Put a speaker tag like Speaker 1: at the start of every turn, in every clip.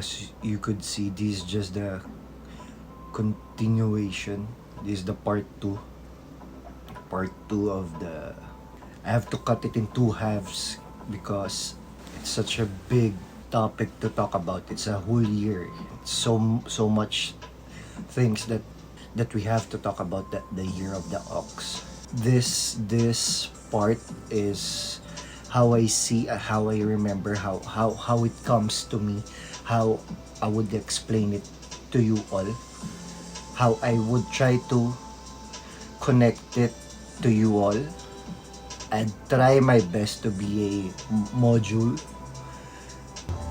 Speaker 1: as you could see, this is just the continuation. This is the part 2 of the, I have to cut it in 2 halves because it's such a big topic to talk about. It's a whole year. It's so much things that we have to talk about, the year of the ox. This part is how I see, how I remember, how it comes to me, how I would explain it to you all, how I would try to connect it to you all. I'd try my best to be a module,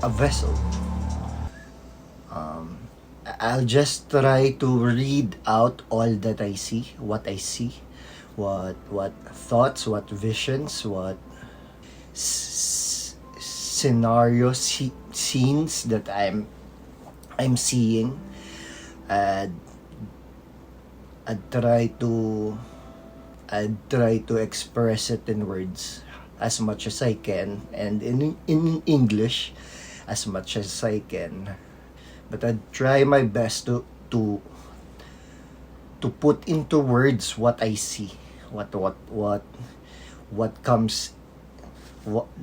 Speaker 1: a vessel. I'll just try to read out all that I see, what what thoughts, what visions, what scenario scenes that I'm seeing. I'd try to express it in words as much as I can, and in English as much as I can. But I'd try my best to put into words what I see, what comes.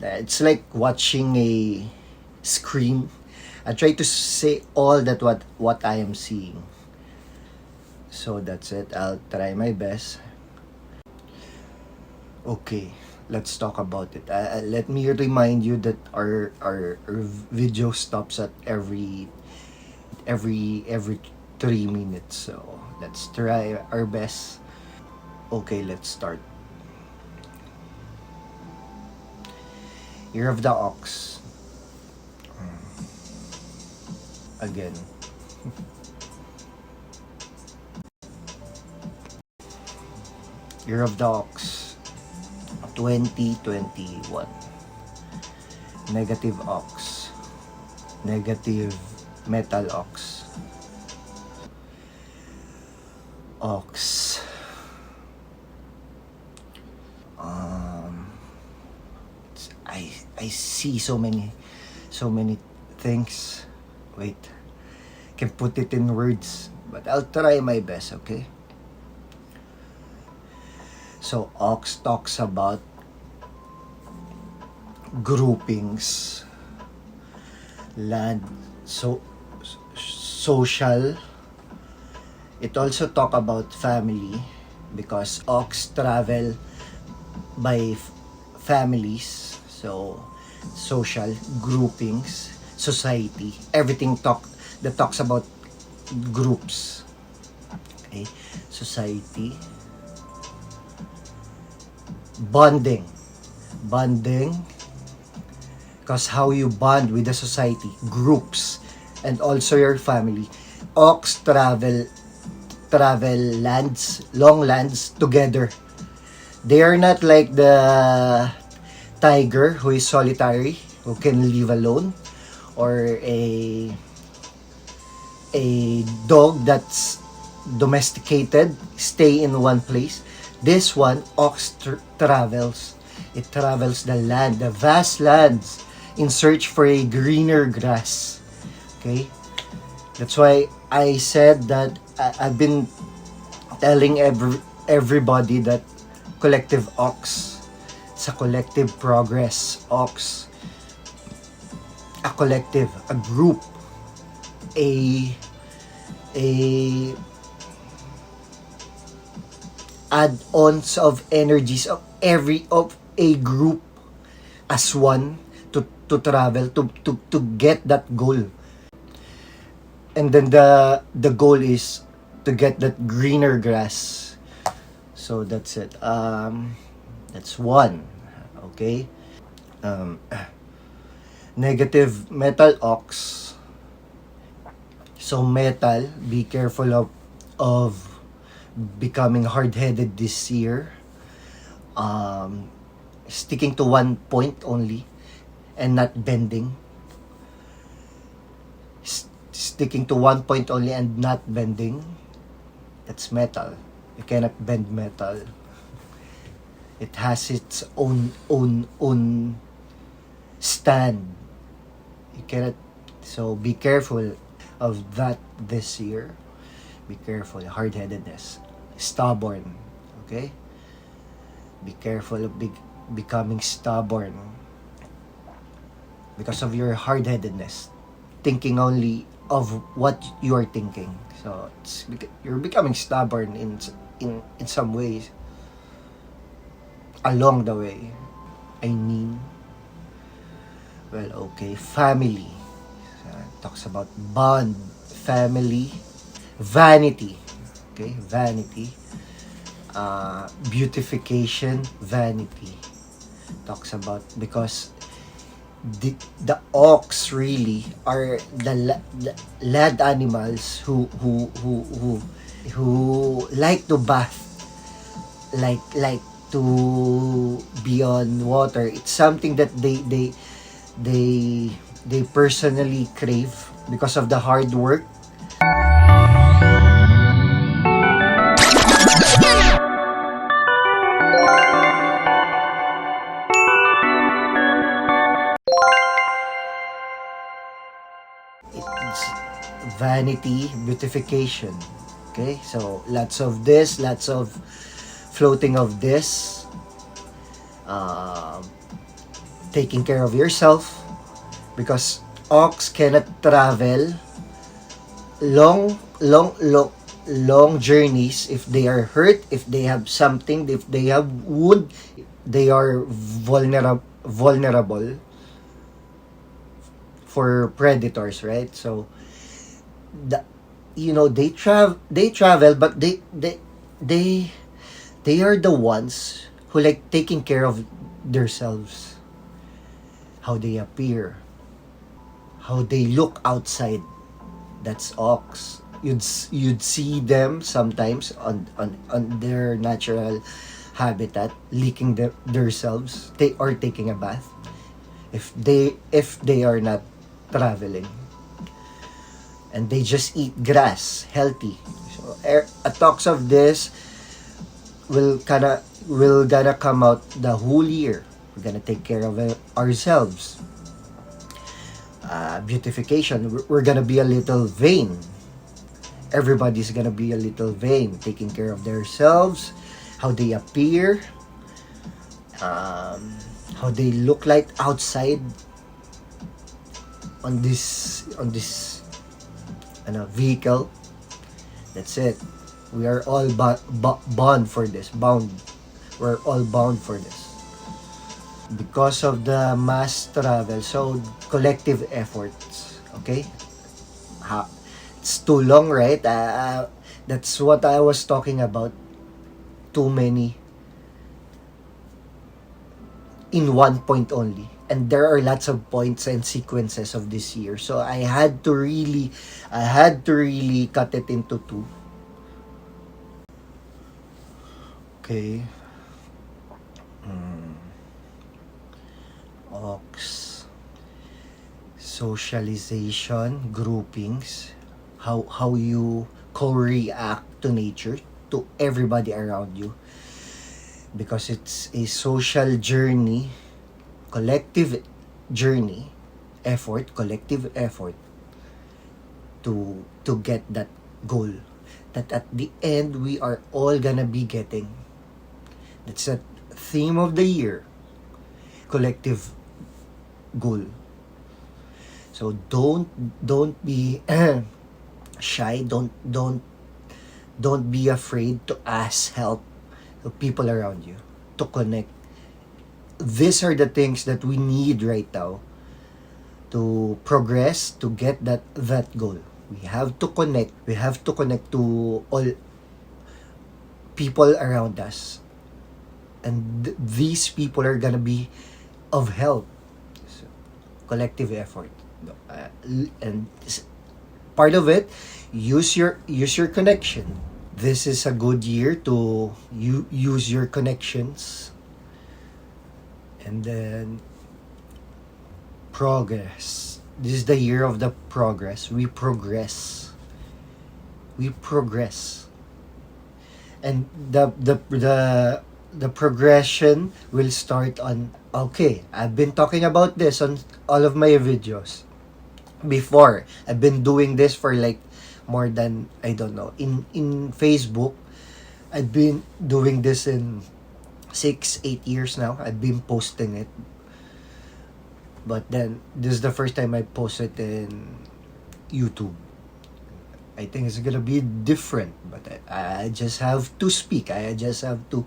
Speaker 1: It's like watching a screen. I try to say all that what I am seeing. So that's it. I'll try my best. Okay, let's talk about it. Let me remind you that our video stops at every 3 minutes. So let's try our best. Okay, let's start. Year of the Ox. Again. Year of the Ox 2021. Negative Ox. Negative Metal Ox. Ox. I see so many things. Wait, can put it in words, but I'll try my best. Okay. So Ox talks about groupings, land, social. It also talk about family because Ox travel by families. So social groupings, society, everything that talks about groups. Okay, society, bonding, because how you bond with the society, groups, and also your family. Ox travel lands, long lands together. They are not like the tiger who is solitary, who can live alone, or a dog that's domesticated, stay in one place. This one, ox travels. It travels the land, the vast lands, in search for a greener grass. Okay? That's why I said that I've been telling everybody that collective ox. It's a collective progress. Ox. A collective, a group, a add-ons of energies of a group as one to travel to get that goal. And then the goal is to get that greener grass. So that's it. That's one. Okay. Negative metal ox. So metal, be careful of becoming hard-headed this year. Sticking to one point only and not bending. Sticking to one point only and not bending. That's metal. You cannot bend metal. It has its own stand. You cannot So be careful of that this year. Be careful, hard-headedness, stubborn, okay? Be careful of becoming stubborn because of your hard-headedness, thinking only of what you are thinking. So you're becoming stubborn in some ways along the way. I mean, well, okay, family. Talks about bond, family, vanity. Okay, vanity. Beautification, vanity. Talks about because the ox really are the land animals who like to bath, like to be on water. It's something that they they personally crave because of the hard work. It's vanity, beautification. Okay, so lots of this, lots of floating of this, uh, taking care of yourself, because ox cannot travel long journeys if they are hurt, if they have something, if they have wound. They are vulnerable for predators, right? So the, they travel, but they they are the ones who like taking care of themselves, how they appear, how they look outside. That's ox. You'd see them sometimes on their natural habitat, licking themselves. They are taking a bath if they are not traveling, and they just eat grass, healthy. So a talks of this will gonna come out the whole year. We're gonna take care of ourselves. Beautification. We're gonna be a little vain. Everybody's gonna be a little vain, taking care of themselves, how they appear, how they look like outside on this vehicle. That's it. We are all bound for this. Bound. We're all bound for this because of the mass travel. So collective efforts. Okay. It's too long, right? That's what I was talking about. Too many in one point only, and there are lots of points and sequences of this year, so I had to really cut it into two. Okay. Ox, socialization, groupings, how you co-react to nature, to everybody around you, because it's a social journey, collective journey, collective effort to get that goal that at the end we are all gonna be getting. That's a theme of the year, collective goal. So don't be shy, don't be afraid to ask help to people around you, to connect. These are the things that we need right now to progress, to get that goal. We have to connect. We have to connect to all people around us, and these people are gonna be of help. So, collective effort. And part of it, use your connection. This is a good year to use your connections. And then progress. This is the year of the progress. We progress. And the progression will start on, okay, I've been talking about this on all of my videos. before. I've been doing this for like more than, I don't know, in Facebook. I've been doing this in 6-8 years now. I've been posting it, but then this is the first time I posted in YouTube. I think it's gonna be different, but I just have to speak. I just have to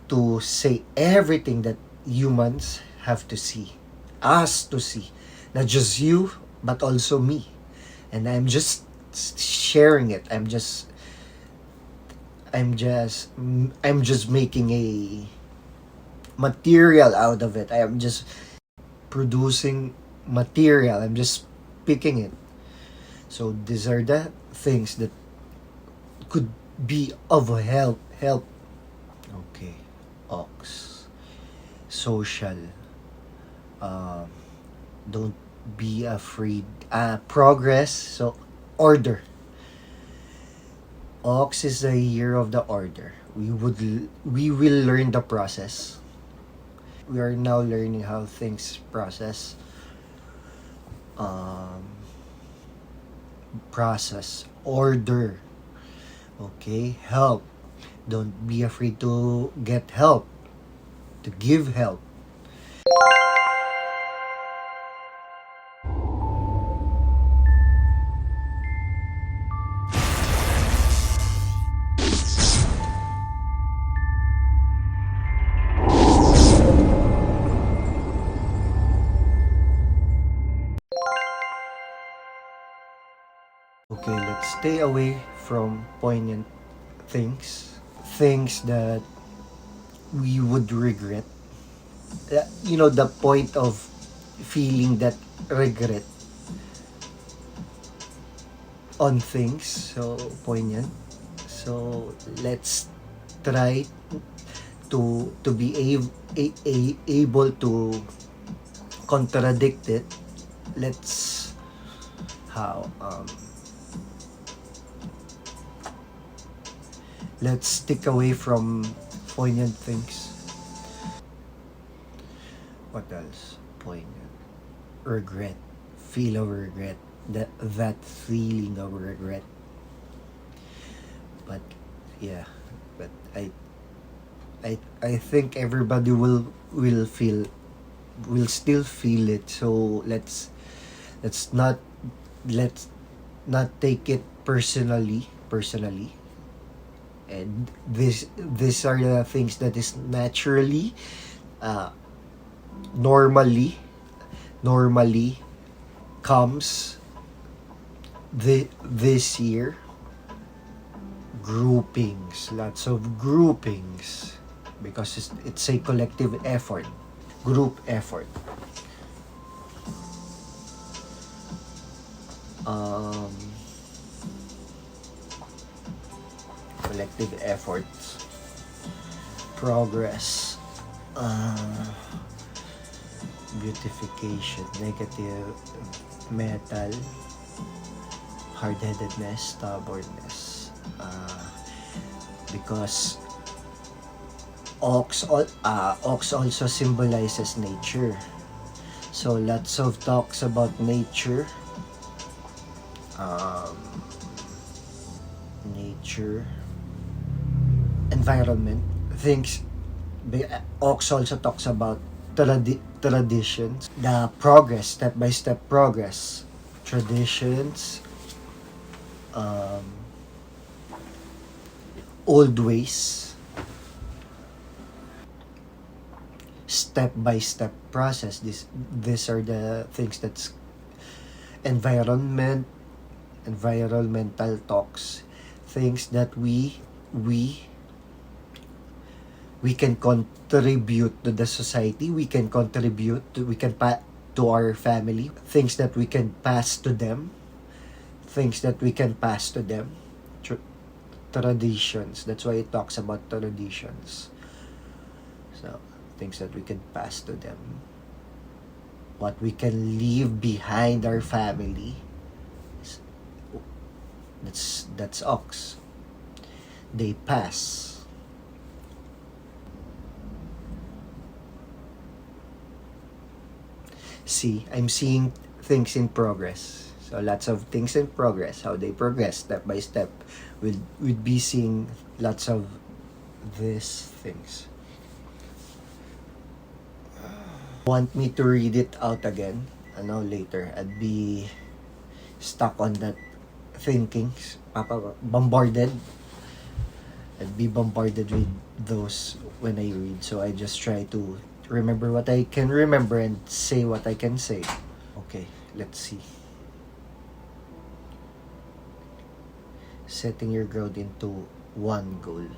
Speaker 1: to say everything that humans have to see, us to see, not just you, but also me. And I'm just sharing it. I'm just making a material out of it. I am just producing material. I'm just picking it. So these are the things that could be of help. Okay. Ox. Social. Um, don't be afraid. Progress. So order. Ox is the year of the order. We will learn the process. We are now learning how things process. Um, process. Order. Okay. Help. Don't be afraid to get help. To give help. Okay, let's stay away from poignant things. Things that we would regret. The point of feeling that regret on things. So, poignant. So, let's try to be able to contradict it. Let's how let's stick away from poignant things. What else? Poignant. Regret. Feel of regret. That feeling of regret. But yeah, but I think everybody will still feel it. So let's not let's not take it personally. And these are the things that is naturally, uh, normally comes this year. Groupings, lots of groupings, because it's a collective effort, group effort. um, Collective efforts, progress, uh, beautification, negative metal, hard-headedness, stubbornness, because ox also symbolizes nature. So lots of talks about nature. um, Nature, environment, things. Ox also talks about traditions, the progress, step by step progress, traditions, um, old ways, step by step process. These are the things that's environmental talks, things that we can contribute to the society, we can contribute to, to our family, things that we can pass to them, traditions. That's why it talks about traditions. So things that we can pass to them, what we can leave behind our family. That's ox. They pass. See, I'm seeing things in progress. So lots of things in progress, how they progress step by step. We'll be seeing lots of these things. Want me to read it out again? Later. I'd be stuck on that thinking. Bombarded. I'd be bombarded with those when I read. So I just try to remember what I can remember and say what I can say. Okay, let's see. Setting your growth into one goal.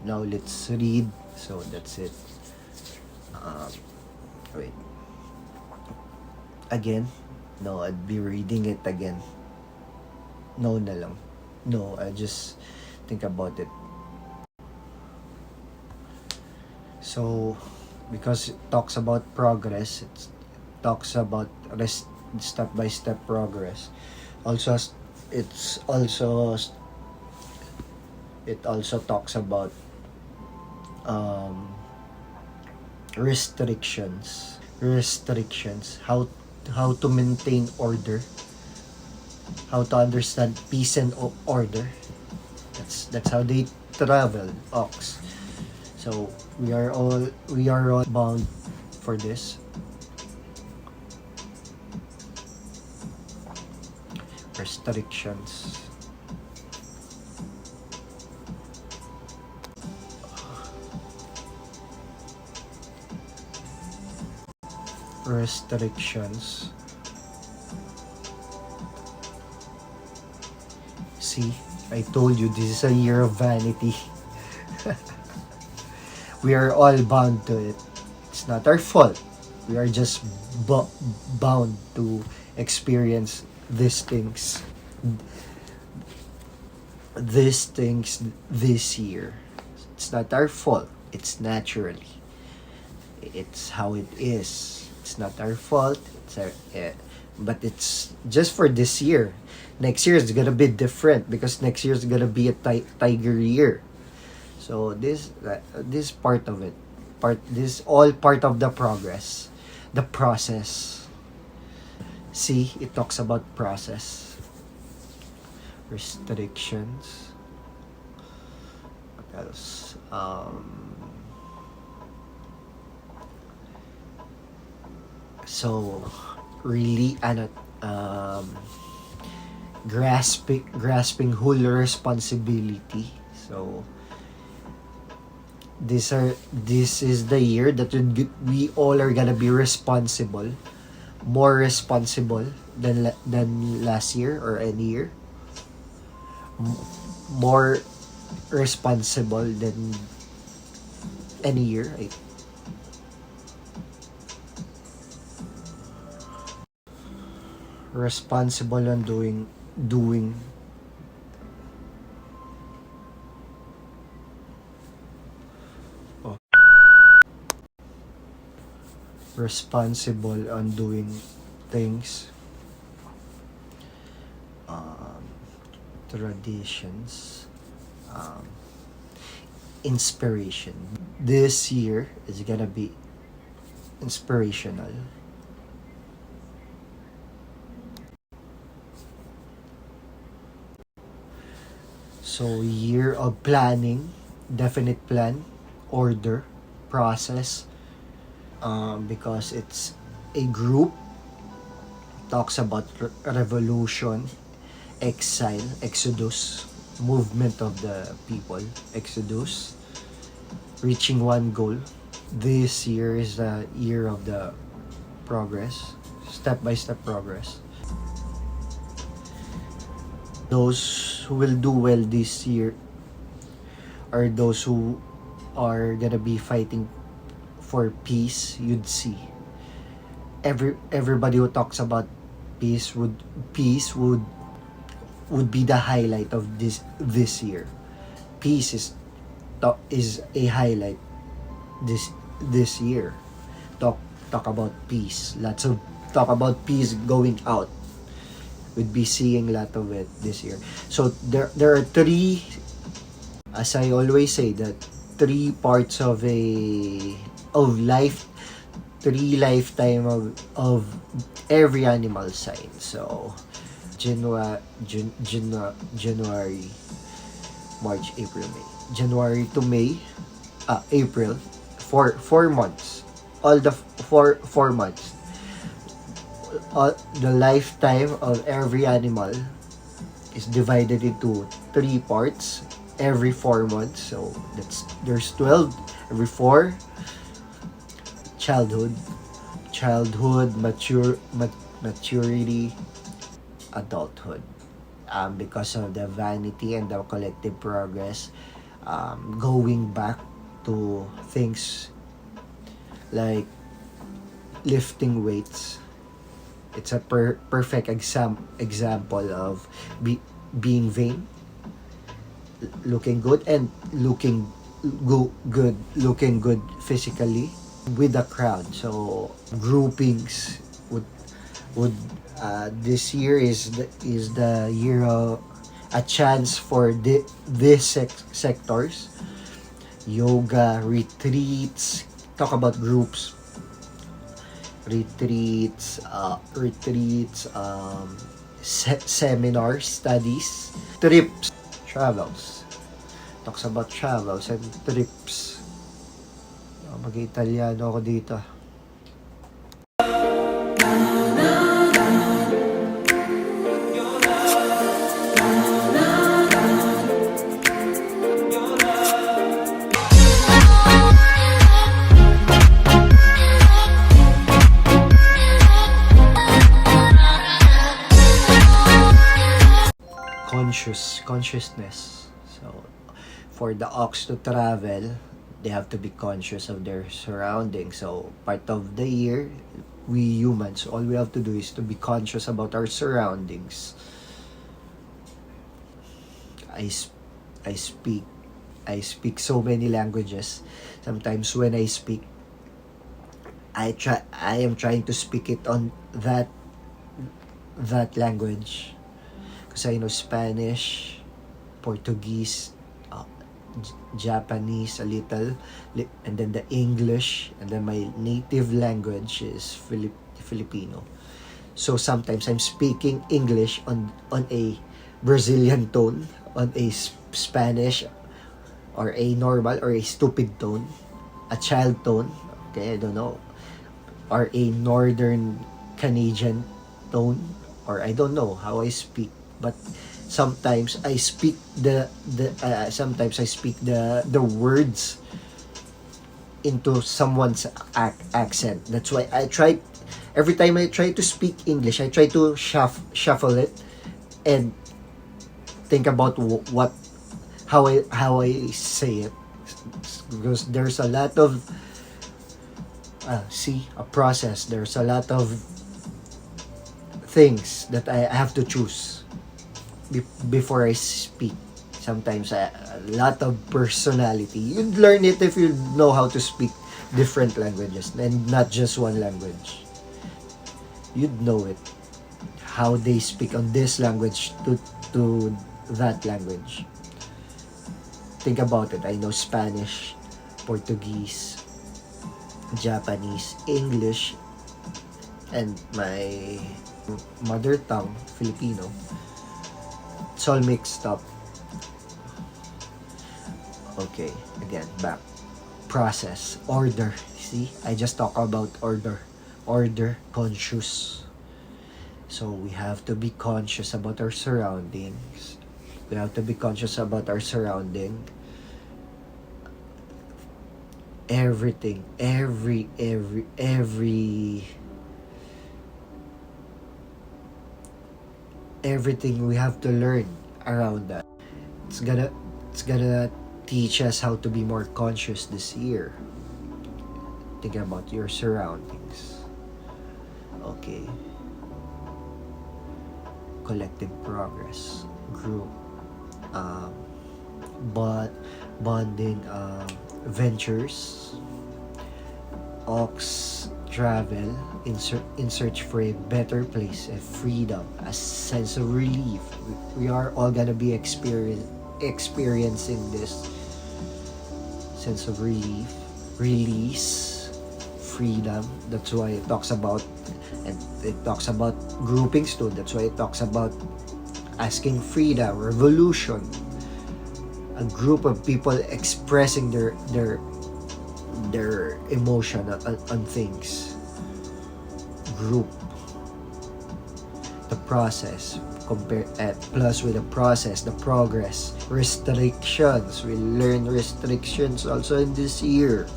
Speaker 1: Now let's read. So that's it. Wait. Again? No, I'd be reading it again. No na lang. No, I just think about it. So, because it talks about progress, it talks about step-by-step progress. Also, it also talks about restrictions, how to maintain order, how to understand peace and order. That's how they travel, ox. So we are all bound for this. Restrictions. Restrictions. See, I told you this is a year of vanity. We are all bound to it. It's not our fault. We are just bound to experience these things. These things this year. It's not our fault. It's naturally. It's how it is. It's not our fault. But it's just for this year. Next year is gonna be different because next year is gonna be a tiger year. So this part of it, this all part of the progress, the process. See, it talks about process, restrictions. What else? So really, grasping whole responsibility. So this is the year that we all are gonna be responsible, more responsible than last year or any year, more responsible than any year. Responsible on doing responsible on doing things, traditions, inspiration. This year is gonna be inspirational. So year of planning, definite plan, order, process, because it's a group, talks about revolution, exile, exodus, movement of the people, exodus, reaching one goal. This year is the year of the progress, step-by-step progress. Those who will do well this year are those who are gonna be fighting for peace. You'd see everybody who talks about peace would be the highlight of this year. Peace is a highlight this year. Talk about peace. Lots of talk about peace going out. We'd be seeing a lot of it this year. So there are three, as I always say, that three parts of life, 3 lifetime of every animal sign. So, January, March, April, May. January to May, April, 4 months. All the 4 months. The lifetime of every animal is divided into 3 parts every 4 months. So there's 12 every 4. Childhood, maturity, adulthood. Because of the vanity and the collective progress, going back to things like lifting weights, it's a perfect example of being vain, looking good, and looking good physically with the crowd. So groupings would this year is the year of a chance for these sectors: yoga, retreats, talk about groups, retreats, seminars, studies, trips, travels. Talks about travels and trips. Mag-Italiano ako dito. Consciousness. So for the ox to travel, they have to be conscious of their surroundings. So part of the year, we humans, all we have to do is to be conscious about our surroundings. I speak so many languages. Sometimes when I speak, I am trying to speak it on that language. Because I know Spanish, Portuguese, Japanese a little, and then the English, and then my native language is Filipino. So sometimes I'm speaking English on a Brazilian tone, on a Spanish, or a normal or a stupid tone, a child tone, okay, I don't know, or a northern Canadian tone, or I don't know how I speak, but sometimes I speak the words into someone's accent. That's why every time I try to speak English, I try to shuffle it and think about how I say it, because there's a lot of a process. There's a lot of things that I have to choose before I speak. Sometimes a lot of personality. You'd learn it if you know how to speak different languages and not just one language. You'd know it, how they speak on this language to that language. Think about it. I know Spanish, Portuguese, Japanese, English, and my mother tongue, Filipino. It's all mixed up. Okay, again, back. Process, order. See, I just talk about order, conscious. So we have to be conscious about our surroundings. We have to be conscious about our surrounding. Everything, everything we have to learn around that. It's gonna teach us how to be more conscious this year. Think about your surroundings. Okay. Collective progress, group, bonding, ventures, ox travel in search for a better place, a freedom, a sense of relief. We are all gonna be experiencing this sense of relief, release, freedom. That's why it talks about, and it talks about groupings too. That's why it talks about asking freedom, revolution. A group of people expressing their emotion on things. Group. The process, plus with the process, the progress, restrictions. We learn restrictions also in this year.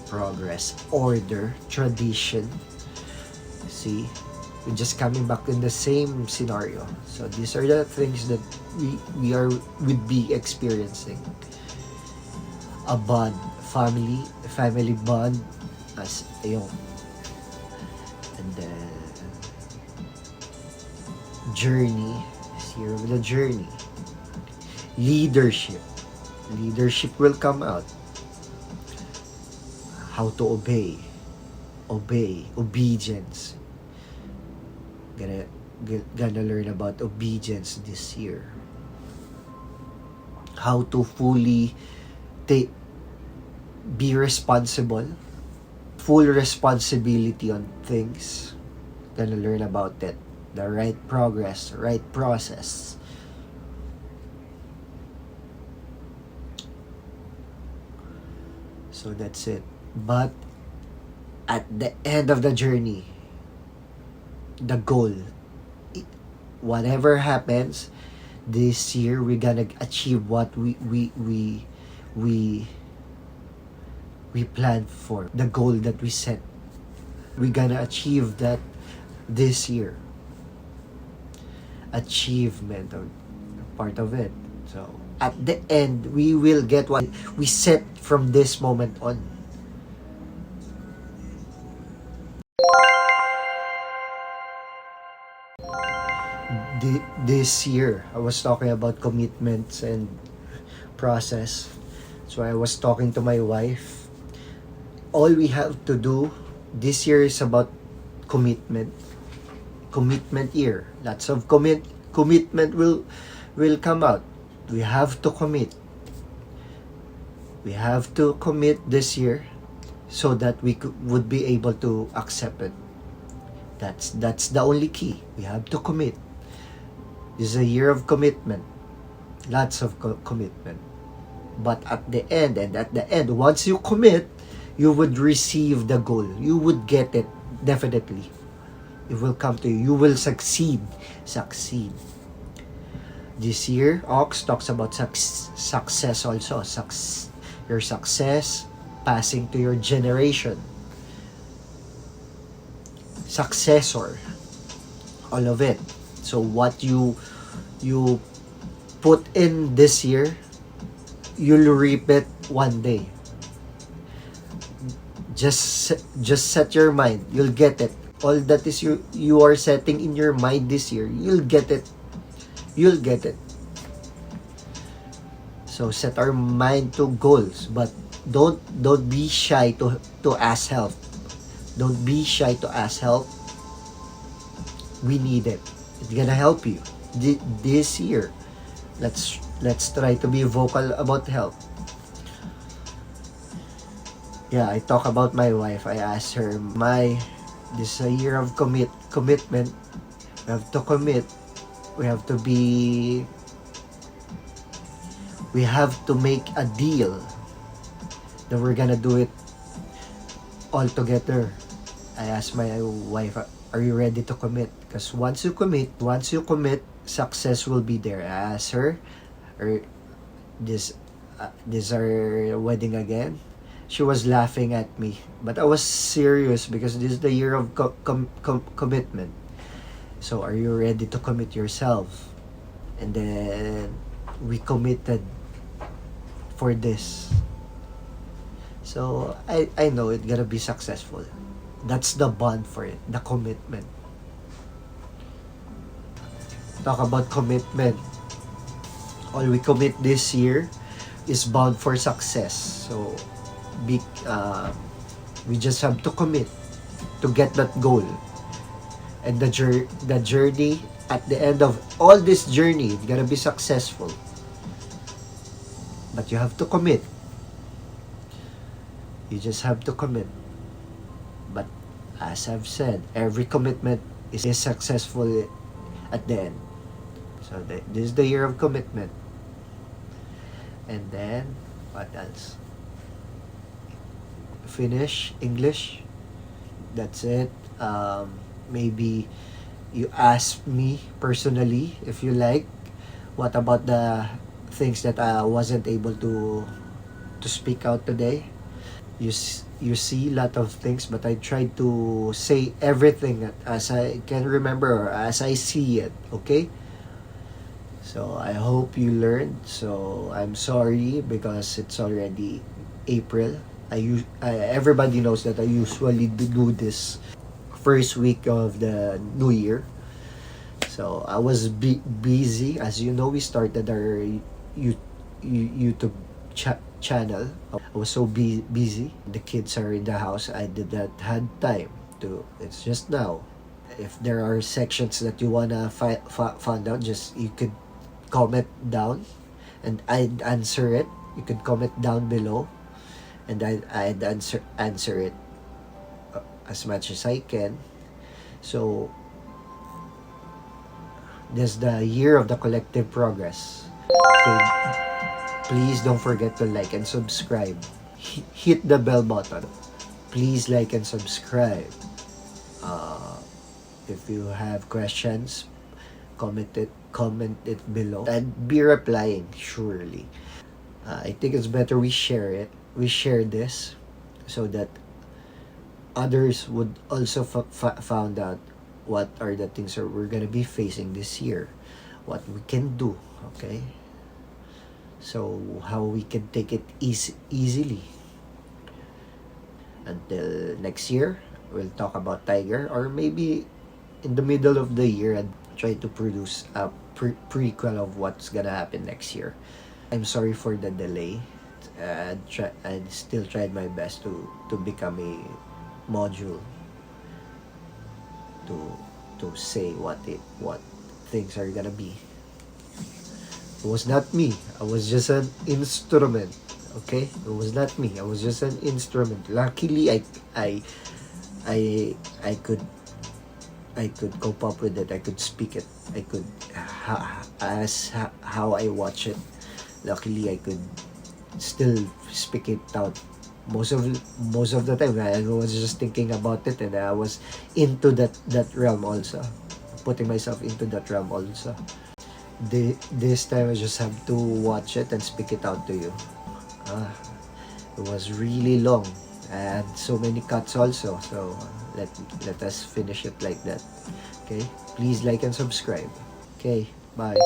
Speaker 1: Progress, order, tradition. See, we're just coming back in the same scenario. So these are the things that would be experiencing. A bond, family bond, as ayun. And then journey, here with the journey. Leadership will come out. How to obey, obedience. Gonna learn about obedience this year. How to fully be responsible, full responsibility on things. Gonna learn about that. The right progress, right process. So that's it. But at the end of the journey, the goal, whatever happens this year, we're gonna achieve what we planned for, the goal that we set. We're gonna achieve that this year. Achievement or part of it. So at the end, we will get what we set from this moment on. This year, I was talking about commitments and process. So I was talking to my wife. All we have to do this year is about commitment. Commitment year. Lots of commitment will come out. We have to commit. We have to commit this year so that we would be able to accept it. That's the only key. We have to commit. This is a year of commitment. Lots of commitment. But at the end, once you commit, you would receive the goal. You would get it, definitely. It will come to you. You will succeed. This year, Ox talks about success also. Your success passing to your generation. Successor. All of it. So what you put in this year, you'll reap it one day. Just set your mind. You'll get it. All that is you are setting in your mind this year, you'll get it. So set our mind to goals, but don't be shy to ask help. Don't be shy to ask help. We need it. It's gonna help you this year. Let's try to be vocal about help. Yeah, I talk about my wife. I asked her, this is a year of commitment. We have to commit. We have to make a deal that we're gonna do it all together. I asked my wife, are you ready to commit? Because once you commit, success will be there. I asked her, this our wedding again? She was laughing at me, but I was serious because this is the year of commitment. So are you ready to commit yourself? And then we committed for this. So I know it's gonna be successful. That's the bond for it, the commitment. Talk about commitment. All we commit this year is bound for success. So we just have to commit to get that goal. And the journey, at the end of all this journey, it's gonna be successful. But you have to commit. You just have to commit. As I've said, every commitment is successful at the end. So this is the year of commitment. And then, what else? Finish English. That's it. Maybe you ask me personally if you like. What about the things that I wasn't able to speak out today? You see a lot of things, but I tried to say everything as I can remember or as I see it. Okay. So I hope you learned. So I'm sorry because it's already April. Everybody knows that I usually do this first week of the new year. So I was busy. As you know, we started our YouTube channel. I was so busy. The kids are in the house. I did not had time to. It's just now. If there are sections that you wanna find out, just you could comment down, and I'd answer it. You could comment down below, and I'd answer it as much as I can. So this is the year of the collective progress. Okay, please don't forget to like and subscribe. Hit the bell button. Please like and subscribe. If you have questions, comment it below. I'd be replying surely. I think it's better we share it. We share this so that others would also found out what are the things that we're gonna be facing this year, what we can do. Okay. So how we can take it easily. Until next year, we'll talk about Tiger, or maybe in the middle of the year and try to produce a prequel of what's gonna happen next year. I'm sorry for the delay. I still tried my best to become a module to say what things are gonna be. It was not me. I was just an instrument. Okay, it was not me. I was just an instrument. Luckily, I could cope up with it. I could speak it. I could how I watch it. Luckily, I could still speak it out. Most of the time, I was just thinking about it, and I was into that realm also, putting myself into that realm also. This time, I just have to watch it and speak it out to you. It was really long and so many cuts also. So let us finish it like that. Okay, please like and subscribe. Okay, bye.